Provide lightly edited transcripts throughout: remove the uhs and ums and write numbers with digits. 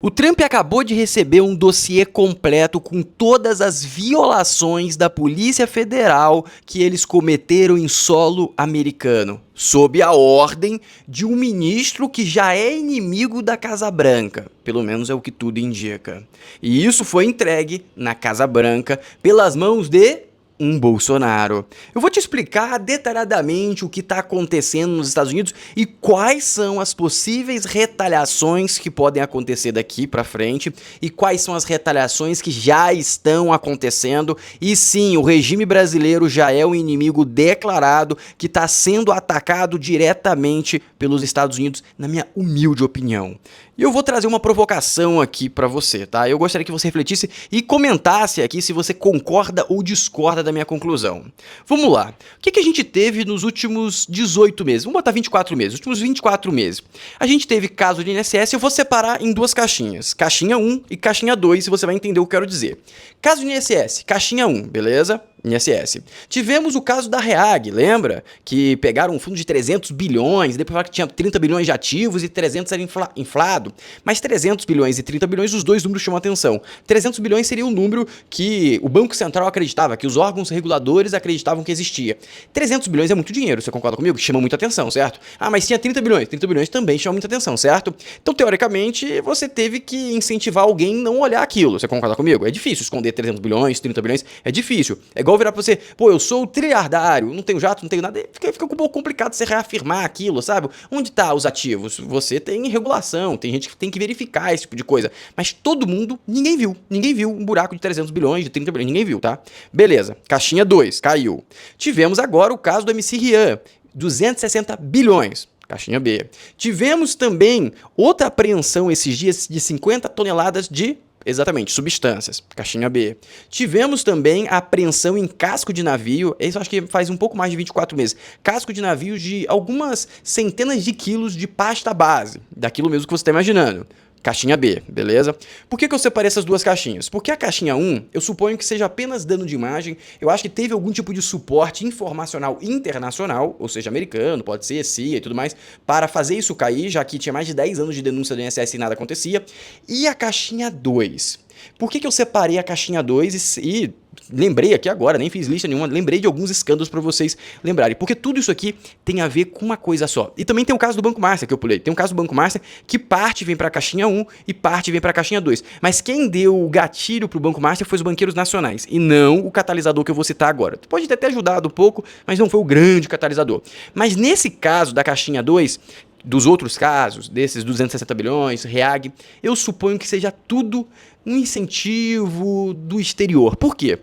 O Trump acabou de receber um dossiê completo com todas as violações da Polícia Federal que eles cometeram em solo americano, sob a ordem de um ministro que já é inimigo da Casa Branca, pelo menos é o que tudo indica. E isso foi entregue na Casa Branca pelas mãos de um Bolsonaro. Eu vou te explicar detalhadamente o que está acontecendo nos Estados Unidos e quais são as possíveis retaliações que podem acontecer daqui para frente e quais são as retaliações que já estão acontecendo. E sim, o regime brasileiro já é um inimigo declarado que está sendo atacado diretamente pelos Estados Unidos, na minha humilde opinião. E eu vou trazer uma provocação aqui pra você, tá? Eu gostaria que você refletisse e comentasse aqui se você concorda ou discorda da minha conclusão. Vamos lá. O que a gente teve nos últimos 18 meses? Vamos botar 24 meses. Os últimos 24 meses. A gente teve caso de INSS, eu vou separar em duas caixinhas. Caixinha 1 e caixinha 2, e você vai entender o que eu quero dizer. Caso de INSS, caixinha 1, beleza? INSS. Tivemos o caso da REAG, lembra? Que pegaram um fundo de 300 bilhões, depois falaram que tinha 30 bilhões de ativos e 300 era inflado. Mas 300 bilhões e 30 bilhões, os dois números chamam atenção. 300 bilhões seria o número que o Banco Central acreditava, que os órgãos reguladores acreditavam que existia. 300 bilhões é muito dinheiro, você concorda comigo? Chama muita atenção, certo? Ah, mas tinha 30 bilhões. 30 bilhões também chama muita atenção, certo? Então, teoricamente, você teve que incentivar alguém a não olhar aquilo, você concorda comigo? É difícil esconder 300 bilhões, 30 bilhões, é difícil. É igual virar pra você, pô, eu sou o trilhardário, não tenho jato, não tenho nada, fica um pouco complicado você reafirmar aquilo, sabe? Onde tá os ativos? Você tem regulação, tem gente que tem que verificar esse tipo de coisa, mas todo mundo, ninguém viu um buraco de 300 bilhões, de 30 bilhões, ninguém viu, tá? Beleza, caixinha 2, caiu. Tivemos agora o caso do MC Rian, 260 bilhões. Caixinha B. Tivemos também outra apreensão esses dias de 50 toneladas de... Exatamente, substâncias, caixinha B. Tivemos também a apreensão em casco de navio, isso acho que faz um pouco mais de 24 meses, casco de navio de algumas centenas de quilos de pasta base, daquilo mesmo que você está imaginando. Caixinha B, beleza? Por que eu separei essas duas caixinhas? Porque a caixinha 1, eu suponho que seja apenas dano de imagem, eu acho que teve algum tipo de suporte informacional internacional, ou seja, americano, pode ser, CIA e tudo mais, para fazer isso cair, já que tinha mais de 10 anos de denúncia do INSS e nada acontecia. E a caixinha 2? Por que eu separei a caixinha 2 e lembrei aqui agora, nem fiz lista nenhuma, lembrei de alguns escândalos pra vocês lembrarem, porque tudo isso aqui tem a ver com uma coisa só. E também tem o caso do Banco Márcia que eu pulei, tem o caso do Banco Márcia que parte vem pra caixinha 1 e parte vem pra caixinha 2. Mas quem deu o gatilho pro Banco Márcia foi os banqueiros nacionais e não o catalisador que eu vou citar agora. Pode ter até ajudado um pouco, mas não foi o grande catalisador. Mas nesse caso da caixinha 2, dos outros casos, desses 260 bilhões, REAG, eu suponho que seja tudo um incentivo do exterior. Por quê?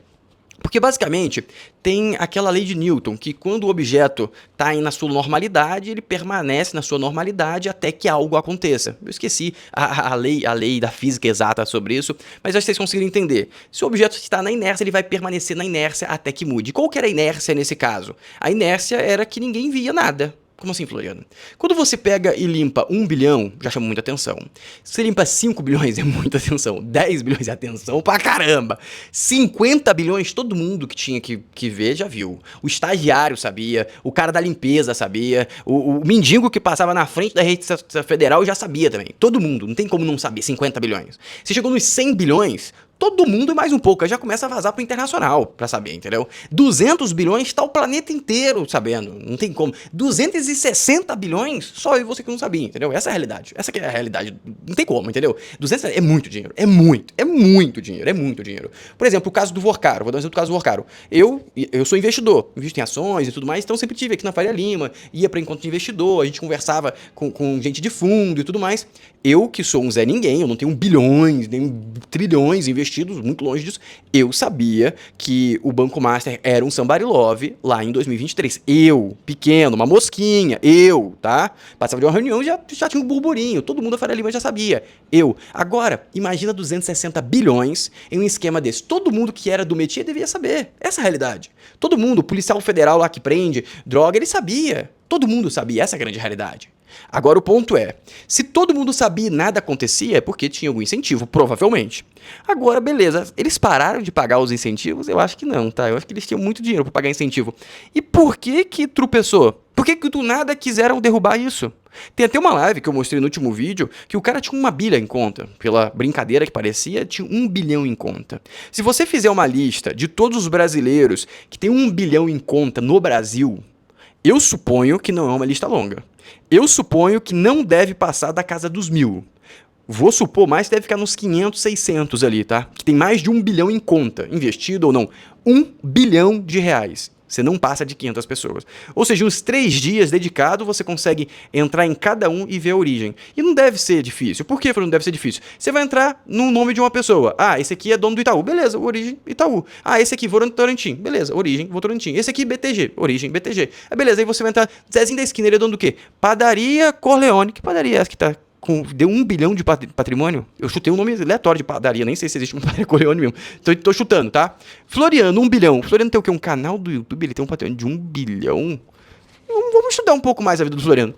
Porque basicamente tem aquela lei de Newton, que quando o objeto está na sua normalidade, ele permanece na sua normalidade até que algo aconteça. Eu esqueci a lei da física exata sobre isso, mas acho que vocês conseguiram entender. Se o objeto está na inércia, ele vai permanecer na inércia até que mude. Qual que era a inércia nesse caso? A inércia era que ninguém via nada. Como assim, Floriano? Quando você pega e limpa 1 bilhão, já chama muita atenção. Se você limpa 5 bilhões, é muita atenção. 10 bilhões é atenção pra caramba. 50 bilhões, todo mundo que tinha que ver já viu. O estagiário sabia, o cara da limpeza sabia, o mendigo que passava na frente da Receita Federal já sabia também. Todo mundo, não tem como não saber, 50 bilhões. Se chegou nos 100 bilhões... todo mundo e mais um pouco, aí já começa a vazar pro internacional pra saber, entendeu? 200 bilhões tá o planeta inteiro sabendo, não tem como. 260 bilhões, só eu e você que não sabia, entendeu? Essa é a realidade, essa que é a realidade, não tem como, entendeu? 200 é muito dinheiro, é muito dinheiro. Por exemplo, o caso do Vorcaro, vou dar um exemplo do caso do Vorcaro. Eu sou investidor, invisto em ações e tudo mais, então sempre tive aqui na Faria Lima, ia pra encontro de investidor, a gente conversava com gente de fundo e tudo mais. Eu, que sou um Zé Ninguém, eu não tenho bilhões, nem trilhões investidos, muito longe disso, eu sabia que o Banco Master era um somebody love lá em 2023. Eu, pequeno, uma mosquinha, tá? Passava de uma reunião e já tinha um burburinho, todo mundo da Faria Lima já sabia. Agora, imagina 260 bilhões em um esquema desse. Todo mundo que era do métier devia saber, essa é a realidade. Todo mundo, o policial federal lá que prende droga, ele sabia. Todo mundo sabia, essa é a grande realidade. Agora o ponto é, se todo mundo sabia e nada acontecia, é porque tinha algum incentivo, provavelmente. Agora, beleza, eles pararam de pagar os incentivos? Eu acho que não, tá? Eu acho que eles tinham muito dinheiro para pagar incentivo. E por que tropeçou? Por que do nada quiseram derrubar isso? Tem até uma live que eu mostrei no último vídeo que o cara tinha 1 bilhão em conta. Pela brincadeira que parecia, tinha 1 bilhão em conta. Se você fizer uma lista de todos os brasileiros que tem 1 bilhão em conta no Brasil, eu suponho que não é uma lista longa. Eu suponho que não deve passar da casa dos 1.000. Vou supor mais que deve ficar nos 500, 600 ali, tá? Que tem mais de 1 bilhão em conta, investido ou não. 1 bilhão de reais. Você não passa de 500 pessoas. Ou seja, uns 3 dias dedicado, você consegue entrar em cada um e ver a origem. E não deve ser difícil. Por que não deve ser difícil? Você vai entrar no nome de uma pessoa. Ah, esse aqui é dono do Itaú. Beleza, origem Itaú. Ah, esse aqui Votorantim. Beleza, origem Votorantim. Esse aqui BTG. Origem BTG. Beleza, aí você vai entrar... Zezinho da esquina, ele é dono do quê? Padaria Corleone. Que padaria é essa que tá... Deu 1 bilhão de patrimônio. Eu chutei um nome aleatório de padaria, nem sei se existe uma padaria Corleone mesmo. Tô chutando, tá? Floriano, 1 bilhão. Floriano tem o quê? Um canal do YouTube, ele tem um patrimônio de 1 bilhão? Vamos estudar um pouco mais a vida do Floriano.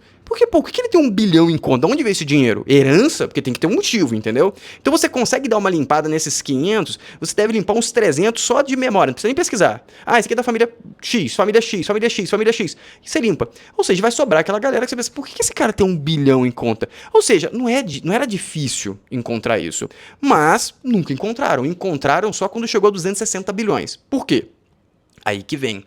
Por que ele tem 1 bilhão em conta? Onde veio esse dinheiro? Herança? Porque tem que ter um motivo, entendeu? Então você consegue dar uma limpada nesses 500, você deve limpar uns 300 só de memória, não precisa nem pesquisar. Ah, esse aqui é da família X, família X, família X, família X. E você limpa. Ou seja, vai sobrar aquela galera que você pensa, por que esse cara tem 1 bilhão em conta? Ou seja, não era difícil encontrar isso. Mas nunca encontraram. Encontraram só quando chegou a 260 bilhões. Por quê? Aí que vem.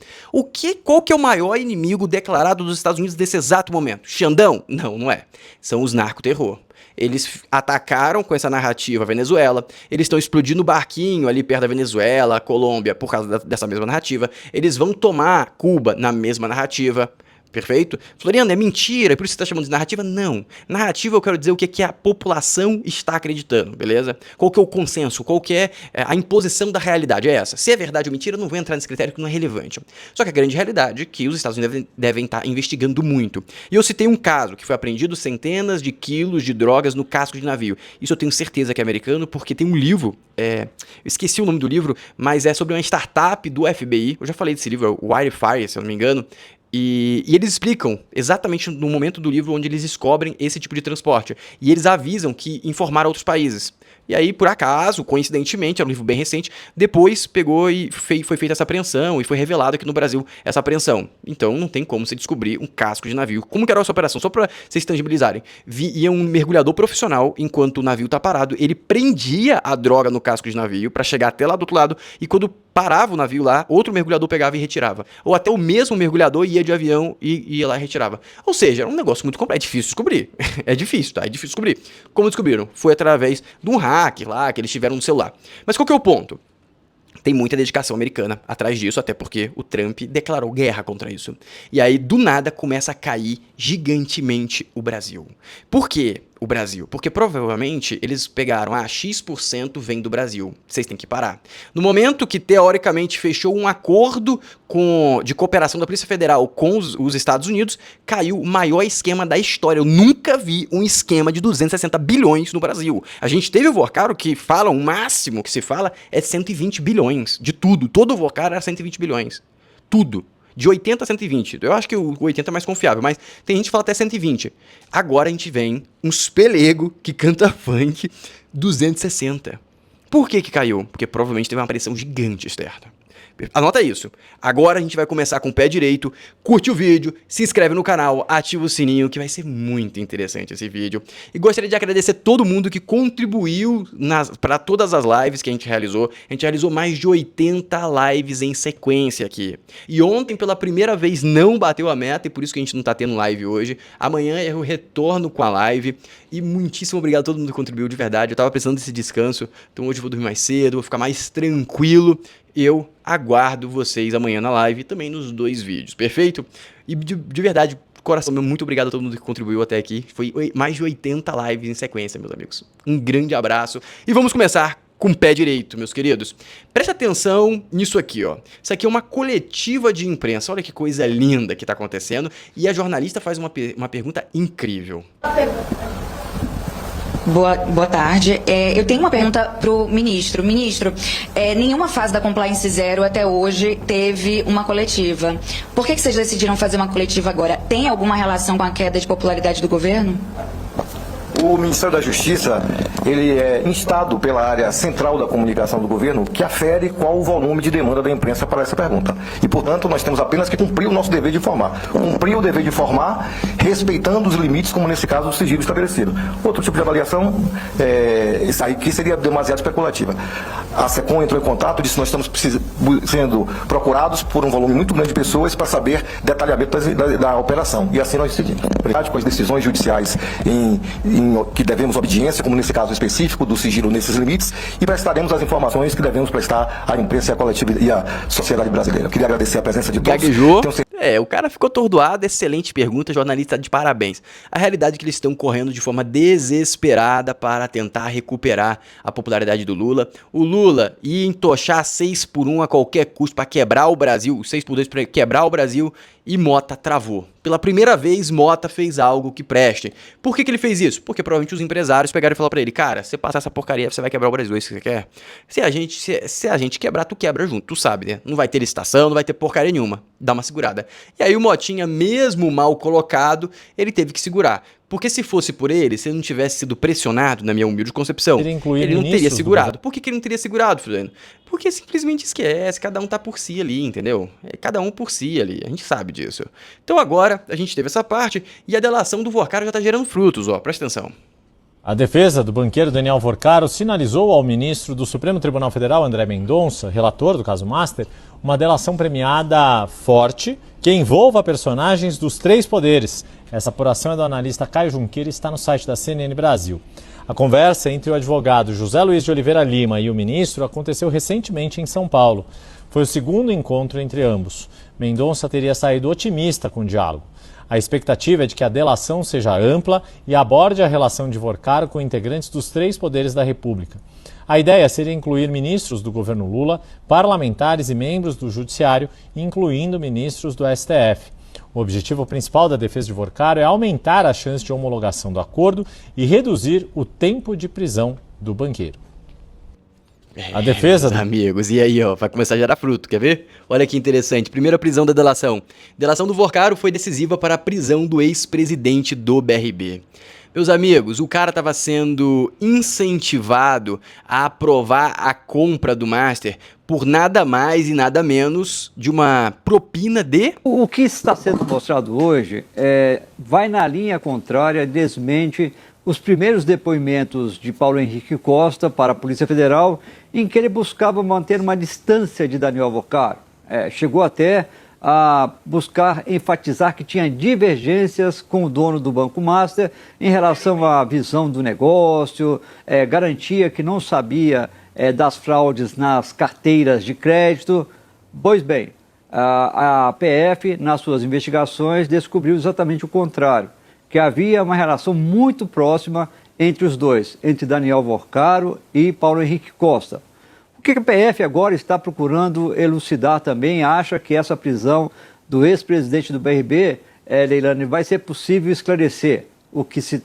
Qual que é o maior inimigo declarado dos Estados Unidos nesse exato momento? Xandão? Não, não é. São os narcoterror. Eles atacaram com essa narrativa a Venezuela, eles estão explodindo o barquinho ali perto da Venezuela, Colômbia, por causa dessa mesma narrativa. Eles vão tomar Cuba na mesma narrativa. Perfeito? Floriano, é mentira, por isso você está chamando de narrativa? Não. Narrativa eu quero dizer o que a população está acreditando, beleza? Qual que é o consenso, qual que é a imposição da realidade, é essa. Se é verdade ou mentira, eu não vou entrar nesse critério que não é relevante. Só que a grande realidade é que os Estados Unidos devem estar investigando muito. E eu citei um caso, que foi apreendido centenas de quilos de drogas no casco de navio. Isso eu tenho certeza que é americano, porque tem um livro, eu esqueci o nome do livro, mas é sobre uma startup do FBI, eu já falei desse livro, é o Wirefire, se eu não me engano. E eles explicam exatamente no momento do livro onde eles descobrem esse tipo de transporte. E eles avisam que informaram outros países. E aí, por acaso, coincidentemente, era um livro bem recente, depois pegou e foi feita essa apreensão e foi revelado aqui no Brasil essa apreensão. Então não tem como você descobrir um casco de navio. Como que era essa operação? Só para vocês tangibilizarem. Ia um mergulhador profissional, enquanto o navio tá parado, ele prendia a droga no casco de navio para chegar até lá do outro lado, e quando parava o navio lá, outro mergulhador pegava e retirava. Ou até o mesmo mergulhador ia de avião e ia lá e retirava. Ou seja, é um negócio muito complexo, é difícil descobrir. É difícil, tá? É difícil descobrir. Como descobriram? Foi através de um hack lá, que eles tiveram no celular. Mas qual que é o ponto? Tem muita dedicação americana atrás disso, até porque o Trump declarou guerra contra isso. E aí, do nada, começa a cair gigantemente o Brasil. Por quê o Brasil? Porque provavelmente eles pegaram, X% vem do Brasil. Vocês têm que parar. No momento que, teoricamente, fechou um acordo de cooperação da Polícia Federal com os Estados Unidos, caiu o maior esquema da história. Eu nunca vi um esquema de 260 bilhões no Brasil. A gente teve o Vorcaro, que fala, o máximo que se fala é 120 bilhões de tudo. Todo o Vorcaro era 120 bilhões. Tudo. De 80 a 120. Eu acho que o 80 é mais confiável, mas tem gente que fala até 120. Agora a gente vem uns pelego que canta funk 260. Por que caiu? Porque provavelmente teve uma pressão gigante externa. Anota isso. Agora a gente vai começar com o pé direito. Curte o vídeo, se inscreve no canal, ativa o sininho, que vai ser muito interessante esse vídeo. E gostaria de agradecer todo mundo que contribuiu para todas as lives que a gente realizou. A gente realizou mais de 80 lives em sequência aqui. E ontem, pela primeira vez, não bateu a meta, e por isso que a gente não tá tendo live hoje. Amanhã eu retorno com a live. E muitíssimo obrigado a todo mundo que contribuiu de verdade. Eu tava precisando desse descanso, então hoje eu vou dormir mais cedo, vou ficar mais tranquilo. Eu aguardo vocês amanhã na live e também nos 2 vídeos, perfeito? E de verdade, coração meu, muito obrigado a todo mundo que contribuiu até aqui. Foi mais de 80 lives em sequência, meus amigos. Um grande abraço e vamos começar com o pé direito, meus queridos. Presta atenção nisso aqui, ó. Isso aqui é uma coletiva de imprensa. Olha que coisa linda que tá acontecendo. E a jornalista faz uma pergunta incrível. Boa tarde. Eu tenho uma pergunta para o ministro. Ministro, nenhuma fase da Compliance Zero até hoje teve uma coletiva. Por que vocês decidiram fazer uma coletiva agora? Tem alguma relação com a queda de popularidade do governo? O Ministério da Justiça, ele é instado pela área central da comunicação do governo, que afere qual o volume de demanda da imprensa para essa pergunta. E, portanto, nós temos apenas que cumprir o nosso dever de informar. Cumprir o dever de informar, respeitando os limites, como nesse caso o sigilo estabelecido. Outro tipo de avaliação, isso aí que seria demasiado especulativa. A SECOM entrou em contato e disse que nós estamos sendo procurados por um volume muito grande de pessoas para saber detalhamento da operação. E assim nós decidimos. Com as decisões judiciais que devemos obediência, como nesse caso específico do sigilo nesses limites, e prestaremos as informações que devemos prestar à imprensa e à coletiva e à sociedade brasileira. Eu queria agradecer a presença de todos. Gaguejou. O cara ficou atordoado, excelente pergunta, jornalista de parabéns. A realidade é que eles estão correndo de forma desesperada para tentar recuperar a popularidade do Lula. O Lula ia entochar 6x1 a qualquer custo para quebrar o Brasil, 6x2 para quebrar o Brasil, e Mota travou. Pela primeira vez, Mota fez algo que preste. Por que ele fez isso? Porque provavelmente os empresários pegaram e falaram pra ele: cara, se você passar essa porcaria, você vai quebrar o Brasil, é isso que você quer? Se a gente quebrar, tu quebra junto, tu sabe, né? Não vai ter licitação, não vai ter porcaria nenhuma. Dá uma segurada. E aí o Motinha, mesmo mal colocado, ele teve que segurar. Porque se fosse por ele, se ele não tivesse sido pressionado, na minha humilde concepção, ele não teria segurado. Por que ele não teria segurado, Fulano? Porque simplesmente esquece, cada um tá por si ali, entendeu? É cada um por si ali, a gente sabe disso. Então agora, a gente teve essa parte e a delação do Vorcaro já tá gerando frutos, ó, presta atenção. A defesa do banqueiro Daniel Vorcaro sinalizou ao ministro do Supremo Tribunal Federal, André Mendonça, relator do caso Master, uma delação premiada forte que envolva personagens dos três poderes. Essa apuração é do analista Caio Junqueira e está no site da CNN Brasil. A conversa entre o advogado José Luiz de Oliveira Lima e o ministro aconteceu recentemente em São Paulo. Foi o segundo encontro entre ambos. Mendonça teria saído otimista com o diálogo. A expectativa é de que a delação seja ampla e aborde a relação de Vorcaro com integrantes dos três poderes da República. A ideia seria incluir ministros do governo Lula, parlamentares e membros do Judiciário, incluindo ministros do STF. O objetivo principal da defesa de Vorcaro é aumentar a chance de homologação do acordo e reduzir o tempo de prisão do banqueiro. A defesa... amigos, e aí, ó, vai começar a gerar fruto, quer ver? Olha que interessante, primeira prisão da delação. Delação do Vorcaro foi decisiva para a prisão do ex-presidente do BRB. Meus amigos, o cara estava sendo incentivado a aprovar a compra do Master por nada mais e nada menos de uma propina de... O que está sendo mostrado hoje vai na linha contrária, desmente os primeiros depoimentos de Paulo Henrique Costa para a Polícia Federal, em que ele buscava manter uma distância de Daniel Vorcaro. Chegou até a buscar enfatizar que tinha divergências com o dono do Banco Master em relação à visão do negócio, garantia que não sabia das fraudes nas carteiras de crédito. Pois bem, a PF, nas suas investigações, descobriu exatamente o contrário, que havia uma relação muito próxima entre os dois, entre Daniel Vorcaro e Paulo Henrique Costa. O que a PF agora está procurando elucidar também, acha que essa prisão do ex-presidente do BRB, Leilani, vai ser possível esclarecer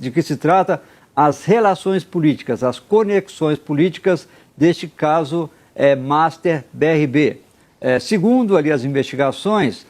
de que se trata as relações políticas, as conexões políticas deste caso Master-BRB. Segundo ali as investigações,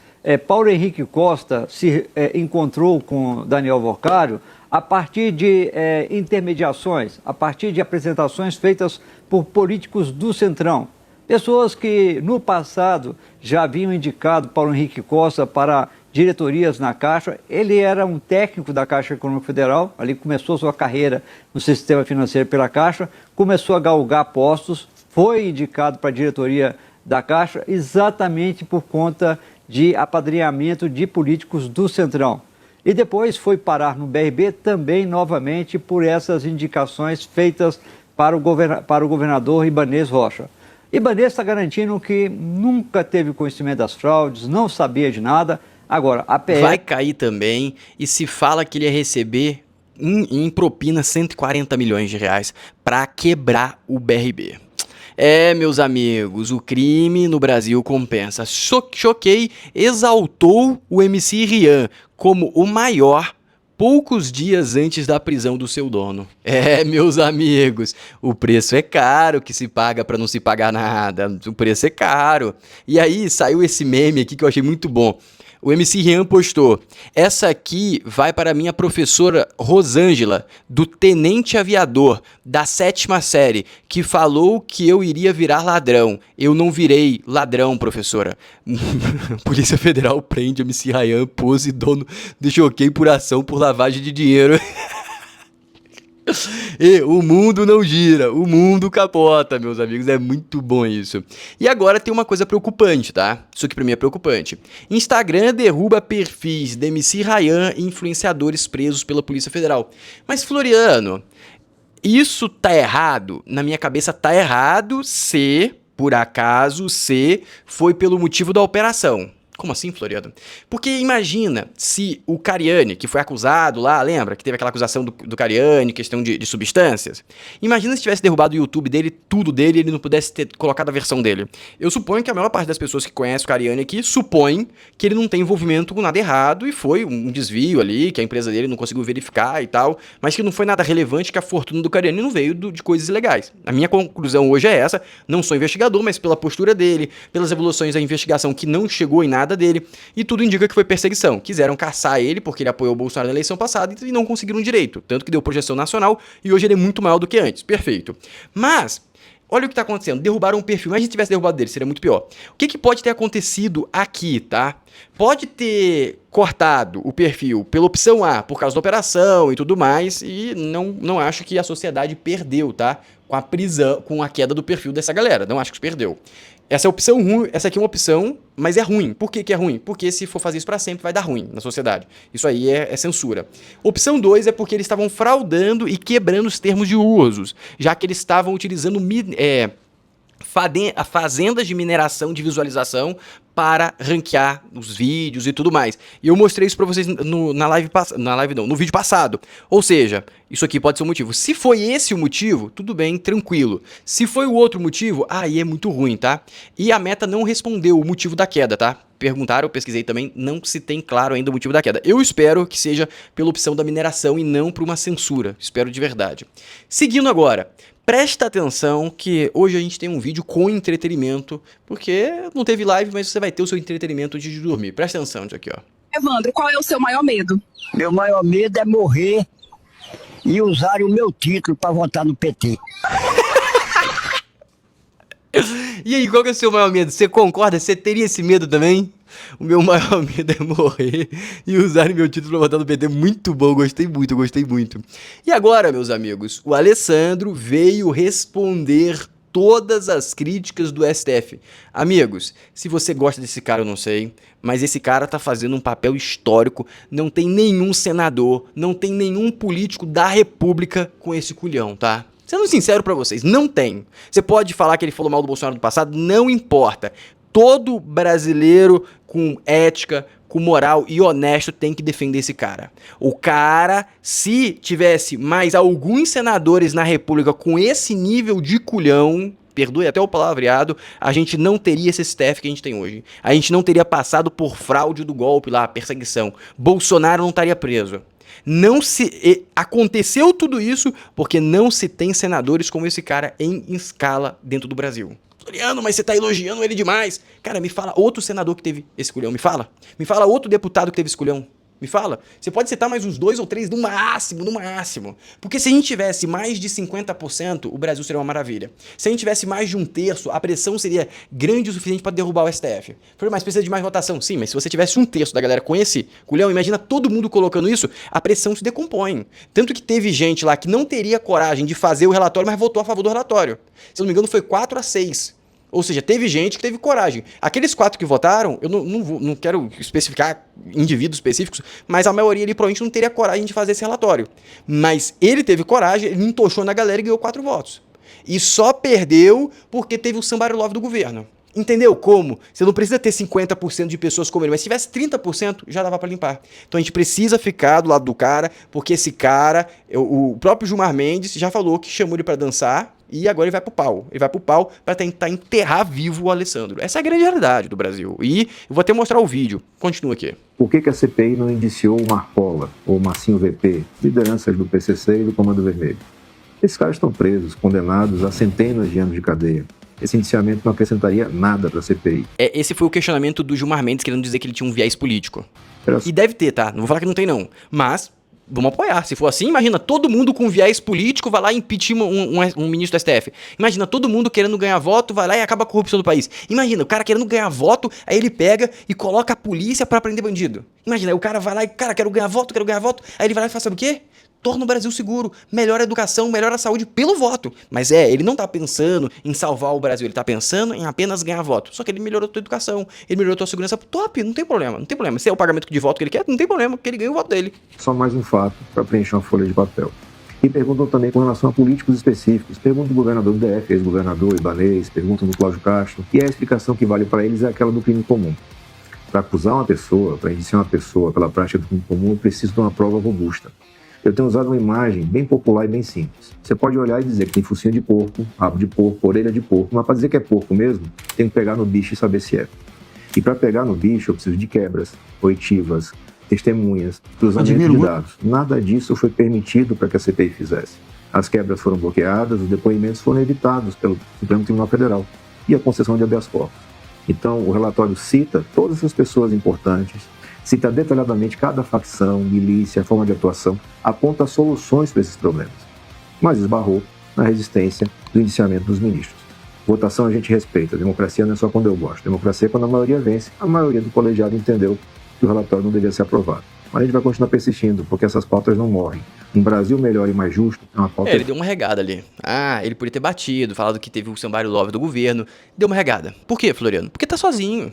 Paulo Henrique Costa se encontrou com Daniel Vorcaro a partir de intermediações, a partir de apresentações feitas por políticos do Centrão. Pessoas que no passado já haviam indicado Paulo Henrique Costa para diretorias na Caixa. Ele era um técnico da Caixa Econômica Federal, ali começou sua carreira no sistema financeiro pela Caixa, começou a galgar postos, foi indicado para a diretoria da Caixa exatamente por conta de apadrinhamento de políticos do Centrão. E depois foi parar no BRB também novamente por essas indicações feitas para o governador Ibanez Rocha. Ibanez está garantindo que nunca teve conhecimento das fraudes, não sabia de nada. Agora, a PF... vai cair também e se fala que ele ia receber em propina 140 milhões de reais para quebrar o BRB. Meus amigos, o crime no Brasil compensa. Choquei exaltou o MC Rian como o maior poucos dias antes da prisão do seu dono. É, meus amigos, o preço é caro que se paga pra não se pagar nada. O preço é caro. E aí saiu esse meme aqui que eu achei muito bom. O MC Rian postou: essa aqui vai para minha professora Rosângela, do Tenente Aviador, da 7ª série, que falou que eu iria virar ladrão. Eu não virei ladrão, professora. Polícia Federal prende MC Rian, pose dono de Choquei por ação por lavagem de dinheiro. E o mundo não gira, o mundo capota, meus amigos, é muito bom isso. E agora tem uma coisa preocupante, tá? Isso aqui pra mim é preocupante. Instagram derruba perfis de MC Rian e influenciadores presos pela Polícia Federal. Mas, Floriano, isso tá errado? Na minha cabeça tá errado se, por acaso, se foi pelo motivo da operação. Como assim, Floriano? Porque imagina se o Cariani, que foi acusado lá, lembra? Que teve aquela acusação do Cariani, questão de substâncias. Imagina se tivesse derrubado o YouTube dele, tudo dele, e ele não pudesse ter colocado a versão dele. Eu suponho que a maior parte das pessoas que conhecem o Cariani aqui supõe que ele não tem envolvimento com nada errado e foi um desvio ali, que a empresa dele não conseguiu verificar e tal, mas que não foi nada relevante, que a fortuna do Cariani não veio de coisas ilegais. A minha conclusão hoje é essa, não sou investigador, mas pela postura dele, pelas evoluções da investigação que não chegou em nada dele, e tudo indica que foi perseguição. Quiseram caçar ele porque ele apoiou o Bolsonaro na eleição passada e não conseguiram direito, tanto que deu projeção nacional e hoje ele é muito maior do que antes. Perfeito. Mas olha o que está acontecendo, derrubaram um perfil, mas se tivesse derrubado dele, seria muito pior. O que pode ter acontecido aqui, tá? Pode ter cortado o perfil pela opção A, por causa da operação e tudo mais, e não acho que a sociedade perdeu, tá? Com a prisão, com a queda do perfil dessa galera, não acho que perdeu. Essa é a opção ruim, essa aqui é uma opção, mas é ruim. Por que é ruim? Porque se for fazer isso pra sempre, vai dar ruim na sociedade. Isso aí é censura. Opção 2 é porque eles estavam fraudando e quebrando os termos de usos, já que eles estavam utilizando fazendas de mineração de visualização para ranquear os vídeos e tudo mais. E eu mostrei isso pra vocês no vídeo passado. Ou seja, isso aqui pode ser um motivo. Se foi esse o motivo, tudo bem, tranquilo. Se foi o outro motivo, aí é muito ruim, tá? E a Meta não respondeu o motivo da queda, tá? Perguntaram, eu pesquisei também, não se tem claro ainda o motivo da queda. Eu espero que seja pela opção da mineração e não por uma censura. Espero de verdade. Seguindo agora. Presta atenção que hoje a gente tem um vídeo com entretenimento, porque não teve live, mas você vai ter o seu entretenimento antes de dormir. Presta atenção nisso aqui, ó. Evandro, qual é o seu maior medo? Meu maior medo é morrer e usarem o meu título para votar no PT. E aí, qual que é o seu maior medo? Você concorda? Você teria esse medo também? O meu maior medo é morrer e usarem meu título pra votar no PT. Muito bom, gostei muito. E agora, meus amigos, o Alessandro veio responder todas as críticas do STF. Amigos, se você gosta desse cara, eu não sei, mas esse cara tá fazendo um papel histórico. Não tem nenhum senador, não tem nenhum político da República com esse culhão, tá? Sendo sincero pra vocês, não tem. Você pode falar que ele falou mal do Bolsonaro no passado, não importa. Todo brasileiro com ética, com moral e honesto tem que defender esse cara. O cara, se tivesse mais alguns senadores na República com esse nível de culhão, perdoe até o palavreado, a gente não teria esse STF que a gente tem hoje. A gente não teria passado por fraude do golpe lá, perseguição. Bolsonaro não estaria preso. Aconteceu tudo isso porque não se tem senadores como esse cara em escala dentro do Brasil. Floriano, mas você tá elogiando ele demais. Cara, me fala outro senador que teve esse culhão, me fala. Me fala outro deputado que teve esse culhão. Me fala. Você pode citar mais uns 2 ou 3 no máximo. Porque se a gente tivesse mais de 50%, o Brasil seria uma maravilha. Se a gente tivesse mais de 1/3, a pressão seria grande o suficiente para derrubar o STF. Falei, mas precisa de mais votação. Sim, mas se você tivesse 1/3 da galera com esse culhão, imagina todo mundo colocando isso, a pressão se decompõe. Tanto que teve gente lá que não teria coragem de fazer o relatório, mas votou a favor do relatório. Se eu não me engano, foi 4-6. Ou seja, teve gente que teve coragem. Aqueles 4 que votaram, eu não quero especificar indivíduos específicos, mas a maioria ali provavelmente não teria coragem de fazer esse relatório. Mas ele teve coragem, ele entochou na galera e ganhou 4 votos. E só perdeu porque teve o somebody love do governo. Entendeu como? Você não precisa ter 50% de pessoas como ele, mas se tivesse 30%, já dava pra limpar. Então a gente precisa ficar do lado do cara, porque esse cara, o próprio Gilmar Mendes já falou que chamou ele pra dançar E agora ele vai pro pau. Ele vai pro pau pra tentar enterrar vivo o Alessandro. Essa é a grande realidade do Brasil. E eu vou até mostrar o vídeo. Continua aqui. Por que a CPI não indiciou o Marcola, ou Marcinho VP, lideranças do PCC e do Comando Vermelho? Esses caras estão presos, condenados a centenas de anos de cadeia. Esse indiciamento não acrescentaria nada para a CPI. Esse foi o questionamento do Gilmar Mendes, querendo dizer que ele tinha um viés político. E deve ter, tá? Não vou falar que não tem, não. Mas vamos apoiar. Se for assim, imagina todo mundo com viés político vai lá e impeachir um ministro do STF. Imagina todo mundo querendo ganhar voto, vai lá e acaba a corrupção do país. Imagina o cara querendo ganhar voto, aí ele pega e coloca a polícia pra prender bandido. Imagina, aí o cara vai lá e, cara, quero ganhar voto, aí ele vai lá e faz sabe o quê? Torna o Brasil seguro, melhora a educação, melhora a saúde pelo voto. Mas ele não tá pensando em salvar o Brasil, ele tá pensando em apenas ganhar voto. Só que ele melhorou a tua educação, ele melhorou a tua segurança, top, não tem problema. Se é o pagamento de voto que ele quer, não tem problema, porque ele ganha o voto dele. Só mais um fato para preencher uma folha de papel. E perguntam também com relação a políticos específicos. Perguntam do governador do DF, ex-governador Ibanez, perguntam do Cláudio Castro. E a explicação que vale para eles é aquela do crime comum. Para acusar uma pessoa, para indiciar uma pessoa pela prática do crime comum, eu preciso de uma prova robusta. Eu tenho usado uma imagem bem popular e bem simples. Você pode olhar e dizer que tem focinho de porco, rabo de porco, orelha de porco, mas para dizer que é porco mesmo, tem que pegar no bicho e saber se é. E para pegar no bicho eu preciso de quebras, oitivas, testemunhas, cruzamento de dados. Nada disso foi permitido para que a CPI fizesse. As quebras foram bloqueadas, os depoimentos foram evitados pelo Supremo Tribunal Federal e a concessão de habeas corpus. Então o relatório cita todas essas pessoas importantes, cita detalhadamente cada facção, milícia, forma de atuação, aponta soluções para esses problemas, mas esbarrou na resistência do indiciamento dos ministros. Votação a gente respeita, democracia não é só quando eu gosto, democracia é quando a maioria vence, a maioria do colegiado entendeu que o relatório não devia ser aprovado. Mas a gente vai continuar persistindo, porque essas pautas não morrem. Um Brasil melhor e mais justo é uma pauta... Ele deu uma regada ali. Ele podia ter batido, falado que teve o somebody love do governo, deu uma regada. Por quê, Floriano? Porque tá sozinho.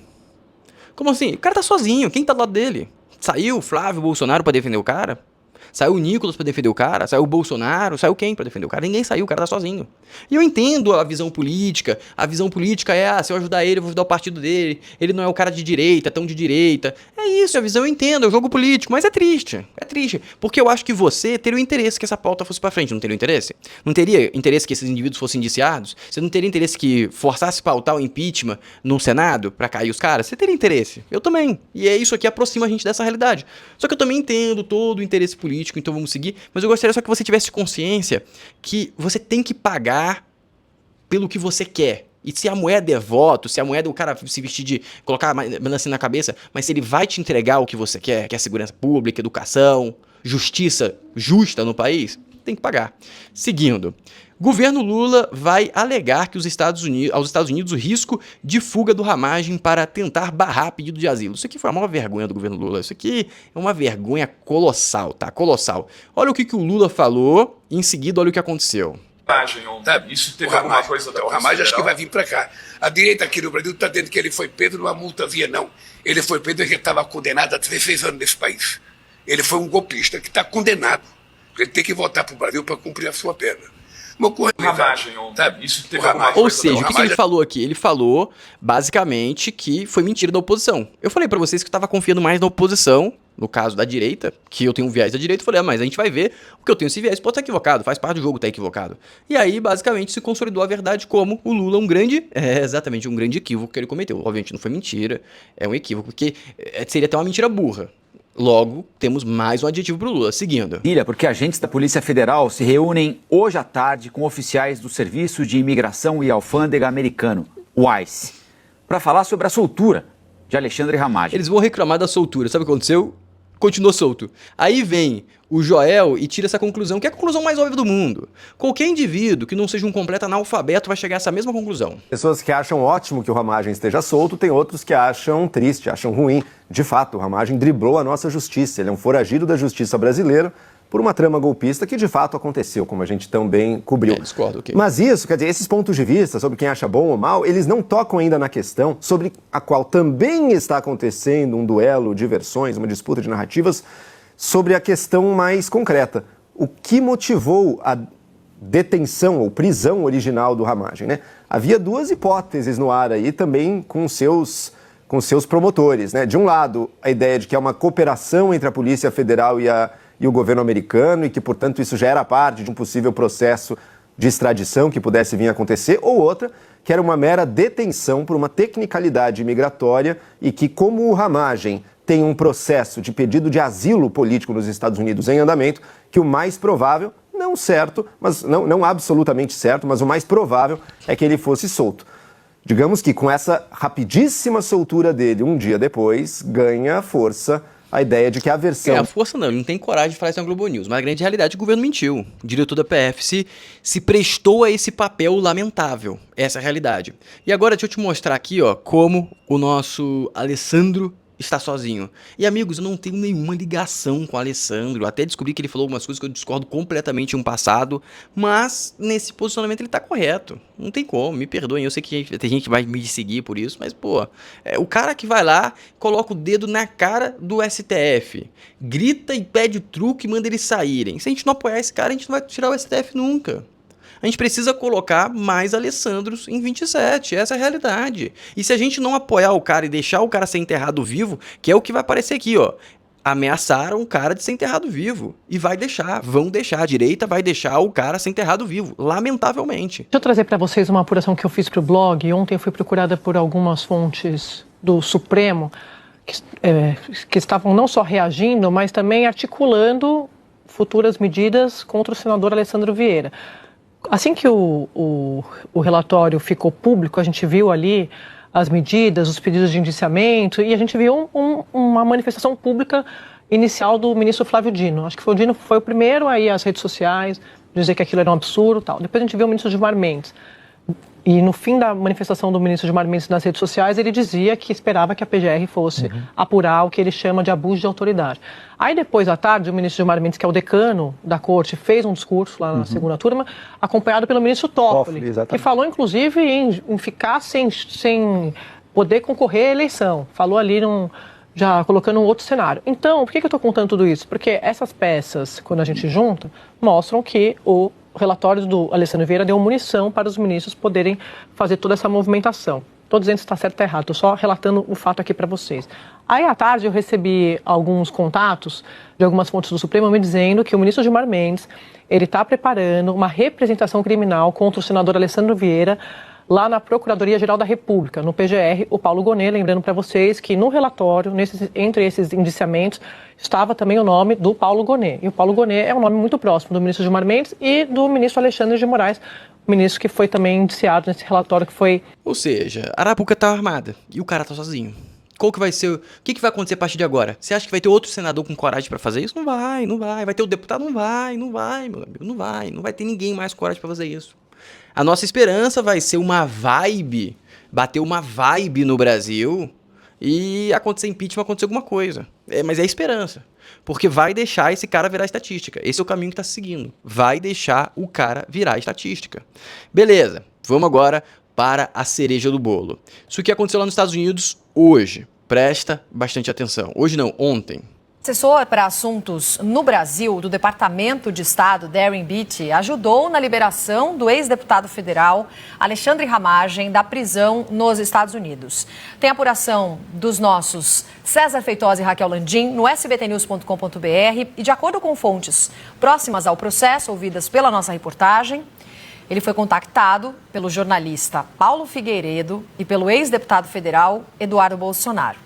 Como assim? O cara tá sozinho, quem tá do lado dele? Saiu o Flávio Bolsonaro pra defender o cara? Saiu o Nicolas pra defender o cara? Saiu o Bolsonaro? Saiu quem pra defender o cara? Ninguém saiu, o cara tá sozinho. E eu entendo a visão política. A visão política é, se eu ajudar ele, eu vou ajudar o partido dele. Ele não é o cara de direita, tão de direita. É isso, a visão eu entendo, é o jogo político. Mas é triste, porque eu acho que você teria o interesse que essa pauta fosse pra frente. Não teria o interesse? Não teria interesse que esses indivíduos fossem indiciados? Você não teria interesse que forçasse pautar o impeachment no Senado pra cair os caras? Você teria interesse. Eu também. E é isso aqui aproxima a gente dessa realidade. Só que eu também entendo todo o interesse político, então vamos seguir. Mas eu gostaria só que você tivesse consciência que você tem que pagar pelo que você quer. E se a moeda é voto, se a moeda é o cara se vestir de colocar a melancia na cabeça, mas se ele vai te entregar o que você quer, que é segurança pública, educação, justiça justa no país, tem que pagar. Seguindo, governo Lula vai alegar que aos Estados Unidos o risco de fuga do Ramagem para tentar barrar pedido de asilo. Isso aqui foi a maior vergonha do governo Lula. Isso aqui é uma vergonha colossal, tá? Colossal. Olha o que o Lula falou e em seguida olha o que aconteceu. Isso teve alguma coisa da Polícia Federal? Acho que vai vir para cá. A direita aqui no Brasil está dizendo que ele foi preso numa multa via não. Ele foi preso porque estava condenado a 16 anos nesse país. Ele foi um golpista que está condenado. Ele tem que voltar para o Brasil para cumprir a sua pena. Isso teve alguma coisa. Ou seja, o que ele falou aqui? Ele falou, basicamente, que foi mentira da oposição. Eu falei pra vocês que eu tava confiando mais na oposição, no caso da direita, que eu tenho um viés da direita, eu falei, mas a gente vai ver, porque eu tenho esse viés, pode estar equivocado, faz parte do jogo estar equivocado. E aí, basicamente, se consolidou a verdade como o Lula exatamente um grande equívoco que ele cometeu. Obviamente não foi mentira, é um equívoco, porque seria até uma mentira burra. Logo, temos mais um adjetivo pro Lula. Seguindo. Porque agentes da Polícia Federal se reúnem hoje à tarde com oficiais do Serviço de Imigração e Alfândega americano, o ICE, para falar sobre a soltura de Alexandre Ramagem. Eles vão reclamar da soltura. Sabe o que aconteceu? Continuou solto. Aí vem o Joel e tira essa conclusão, que é a conclusão mais óbvia do mundo. Qualquer indivíduo que não seja um completo analfabeto vai chegar a essa mesma conclusão. Pessoas que acham ótimo que o Ramagem esteja solto, tem outros que acham triste, acham ruim. De fato, o Ramagem driblou a nossa justiça. Ele é um foragido da justiça brasileira por uma trama golpista que de fato aconteceu, como a gente também cobriu. Discordo, okay. Mas isso, quer dizer, esses pontos de vista sobre quem acha bom ou mal, eles não tocam ainda na questão sobre a qual também está acontecendo um duelo de versões, uma disputa de narrativas, sobre a questão mais concreta. O que motivou a detenção ou prisão original do Ramagem, né? Havia duas hipóteses no ar aí também com seus promotores, né? De um lado, a ideia de que é uma cooperação entre a Polícia Federal e o governo americano e que, portanto, isso já era parte de um possível processo de extradição que pudesse vir a acontecer, ou outra, que era uma mera detenção por uma tecnicalidade migratória e que, como o Ramagem tem um processo de pedido de asilo político nos Estados Unidos em andamento, que o mais provável, não certo, mas não absolutamente certo, mas o mais provável é que ele fosse solto. Digamos que com essa rapidíssima soltura dele um dia depois, ganha força a ideia de que a versão... A força não, ele não tem coragem de falar isso na Globo News, mas a grande realidade é que o governo mentiu. O diretor da PF se prestou a esse papel lamentável. Essa é a realidade. E agora deixa eu te mostrar aqui, ó, como o nosso Alessandro está sozinho. E amigos, eu não tenho nenhuma ligação com o Alessandro. Até descobri que ele falou algumas coisas que eu discordo completamente em um passado, mas nesse posicionamento ele tá correto. Não tem como, me perdoem. Eu sei que tem gente que vai me seguir por isso, mas pô, o cara que vai lá, coloca o dedo na cara do STF, grita e pede o truque e manda eles saírem. Se a gente não apoiar esse cara, a gente não vai tirar o STF nunca. A gente precisa colocar mais Alessandros em 27, essa é a realidade. E se a gente não apoiar o cara e deixar o cara ser enterrado vivo, que é o que vai aparecer aqui, ó, ameaçaram o cara de ser enterrado vivo. E vão deixar, a direita vai deixar o cara ser enterrado vivo, lamentavelmente. Deixa eu trazer para vocês uma apuração que eu fiz para o blog. Ontem eu fui procurada por algumas fontes do Supremo que estavam não só reagindo, mas também articulando futuras medidas contra o senador Alessandro Vieira. Assim que o relatório ficou público, a gente viu ali as medidas, os pedidos de indiciamento e a gente viu uma manifestação pública inicial do ministro Flávio Dino. Acho que o Dino foi o primeiro a ir às redes sociais, dizer que aquilo era um absurdo e tal. Depois a gente viu o ministro Gilmar Mendes. E no fim da manifestação do ministro Gilmar Mendes nas redes sociais, ele dizia que esperava que a PGR fosse apurar o que ele chama de abuso de autoridade. Aí depois à tarde, o ministro Gilmar Mendes, que é o decano da corte, fez um discurso lá na segunda turma, acompanhado pelo ministro Toffoli, que falou inclusive em ficar sem poder concorrer à eleição. Falou ali já colocando um outro cenário. Então, por que eu estou contando tudo isso? Porque essas peças, quando a gente junta, mostram que o relatório do Alessandro Vieira deu munição para os ministros poderem fazer toda essa movimentação. Estou dizendo se está certo ou errado, estou só relatando o fato aqui para vocês. Aí, à tarde, eu recebi alguns contatos de algumas fontes do Supremo me dizendo que o ministro Gilmar Mendes está preparando uma representação criminal contra o senador Alessandro Vieira lá na Procuradoria-Geral da República, no PGR, o Paulo Gonet, lembrando para vocês que no relatório, entre esses indiciamentos, estava também o nome do Paulo Gonet. E o Paulo Gonet é um nome muito próximo do ministro Gilmar Mendes e do ministro Alexandre de Moraes, o ministro que foi também indiciado nesse relatório que foi... Ou seja, a Arapuca tá armada e o cara tá sozinho. Qual que vai ser... O que vai acontecer a partir de agora? Você acha que vai ter outro senador com coragem para fazer isso? Não vai. Vai ter o deputado? Não vai, meu amigo. Não vai ter ninguém mais com coragem para fazer isso. A nossa esperança vai ser uma vibe, bater uma vibe no Brasil e acontecer impeachment, acontecer alguma coisa. Mas é a esperança, porque vai deixar esse cara virar estatística. Esse é o caminho que está se seguindo. Vai deixar o cara virar estatística. Beleza, vamos agora para a cereja do bolo. Isso que aconteceu lá nos Estados Unidos hoje. Presta bastante atenção. Hoje não, ontem. Assessor para assuntos no Brasil do Departamento de Estado, Darren Beattie, ajudou na liberação do ex-deputado federal Alexandre Ramagem da prisão nos Estados Unidos. Tem apuração dos nossos César Feitosa e Raquel Landim no sbtnews.com.br e, de acordo com fontes próximas ao processo, ouvidas pela nossa reportagem, ele foi contactado pelo jornalista Paulo Figueiredo e pelo ex-deputado federal Eduardo Bolsonaro.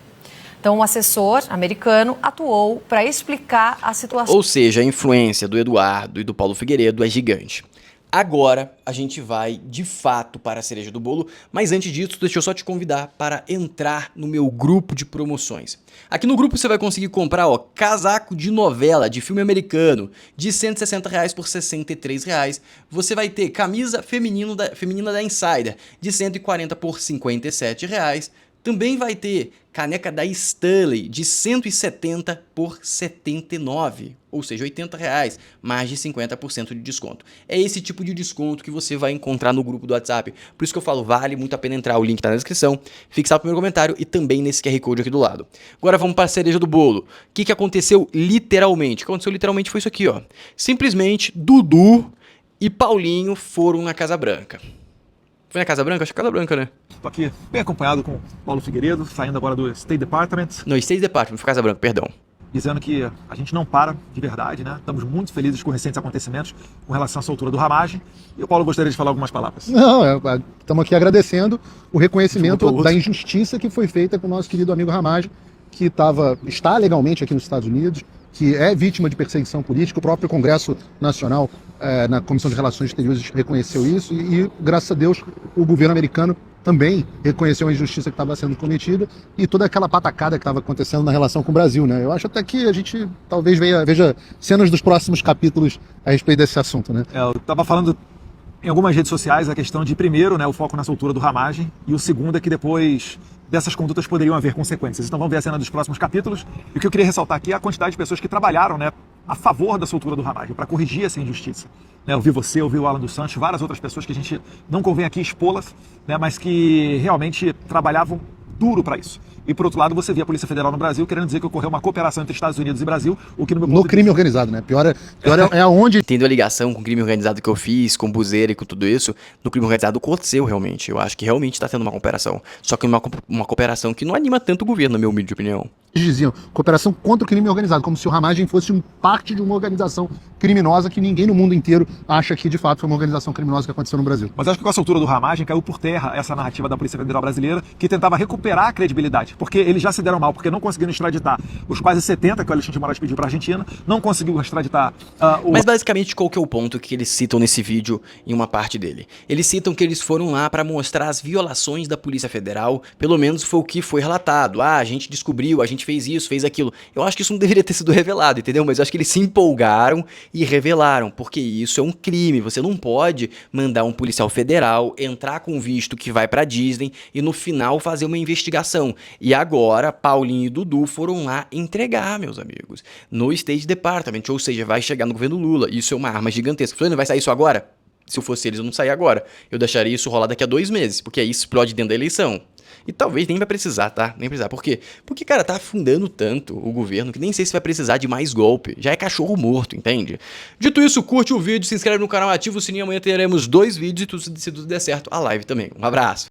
Então, um assessor americano atuou para explicar a situação. Ou seja, a influência do Eduardo e do Paulo Figueiredo é gigante. Agora, a gente vai, de fato, para a cereja do bolo, mas antes disso, deixa eu só te convidar para entrar no meu grupo de promoções. Aqui no grupo você vai conseguir comprar, casaco de novela, de filme americano, de R$160 por R$63. Você vai ter camisa feminina da Insider, de R$140 por R$57. Também vai ter caneca da Stanley de R$170 por R$79, ou seja, R$80, mais de 50% de desconto. É esse tipo de desconto que você vai encontrar no grupo do WhatsApp. Por isso que eu falo, vale muito a pena entrar, o link tá na descrição, fixar o primeiro comentário e também nesse QR Code aqui do lado. Agora vamos para a cereja do bolo. O que aconteceu literalmente? O que aconteceu literalmente foi isso aqui, ó. Simplesmente Dudu e Paulinho foram na Casa Branca. Foi na Casa Branca? Acho que é Casa Branca, né? Estou aqui bem acompanhado com o Paulo Figueiredo, saindo agora do State Department. No State Department, foi Casa Branca, perdão. dizendo que a gente não para de verdade, né? Estamos muito felizes com recentes acontecimentos com relação à soltura do Ramagem. E o Paulo gostaria de falar algumas palavras. Não, estamos aqui agradecendo o reconhecimento da injustiça que foi feita com o nosso querido amigo Ramagem, que está legalmente aqui nos Estados Unidos, que é vítima de perseguição política. O próprio Congresso Nacional, na Comissão de Relações Exteriores, reconheceu isso e, graças a Deus, o governo americano também reconheceu a injustiça que estava sendo cometida e toda aquela patacada que estava acontecendo na relação com o Brasil, né? Eu acho até que a gente talvez veja cenas dos próximos capítulos a respeito desse assunto, né? Eu estava falando em algumas redes sociais a questão de, primeiro, né, o foco na soltura do Ramagem, e o segundo é que depois dessas condutas poderiam haver consequências. Então vamos ver a cena dos próximos capítulos. E o que eu queria ressaltar aqui é a quantidade de pessoas que trabalharam, né, a favor da soltura do Ramagem, para corrigir essa injustiça. Eu vi você, eu vi o Alan dos Santos, várias outras pessoas que a gente não convém aqui expô-las, né, mas que realmente trabalhavam duro para isso. E, por outro lado, você via a Polícia Federal no Brasil querendo dizer que ocorreu uma cooperação entre Estados Unidos e Brasil, o que no meu ponto no crime organizado, né? Pior é aonde... Tendo a ligação com o crime organizado que eu fiz, com Buzeira e com tudo isso, no crime organizado aconteceu realmente. Eu acho que realmente está tendo uma cooperação. Só que uma cooperação que não anima tanto o governo, na minha humilde opinião. Eles diziam cooperação contra o crime organizado, como se o Ramagem fosse parte de uma organização criminosa que ninguém no mundo inteiro acha que de fato foi uma organização criminosa que aconteceu no Brasil. Mas acho que com a soltura do Ramagem caiu por terra essa narrativa da Polícia Federal brasileira, que tentava recuperar a credibilidade, porque eles já se deram mal, porque não conseguiram extraditar os quase 70 que o Alexandre de Moraes pediu para a Argentina, não conseguiu extraditar Mas basicamente qual que é o ponto que eles citam nesse vídeo em uma parte dele? Eles citam que eles foram lá para mostrar as violações da Polícia Federal, pelo menos foi o que foi relatado. Ah, a gente descobriu, a gente fez isso, fez aquilo. Eu acho que isso não deveria ter sido revelado, entendeu? Mas eu acho que eles se empolgaram e revelaram, porque isso é um crime. Você não pode mandar um policial federal entrar com visto que vai pra Disney e no final fazer uma investigação. E agora, Paulinho e Dudu foram lá entregar, meus amigos, no State Department, ou seja, vai chegar no governo Lula. Isso é uma arma gigantesca. Falei, não vai sair isso agora? Se eu fosse eles, eu não saía agora. Eu deixaria isso rolar daqui a 2 meses, porque aí explode dentro da eleição. E talvez nem vai precisar, tá? Nem precisar. Por quê? Porque, cara, tá afundando tanto o governo que nem sei se vai precisar de mais golpe. Já é cachorro morto, entende? Dito isso, curte o vídeo, se inscreve no canal, ativa o sininho. Amanhã teremos 2 vídeos e se tudo der certo, a live também. Um abraço.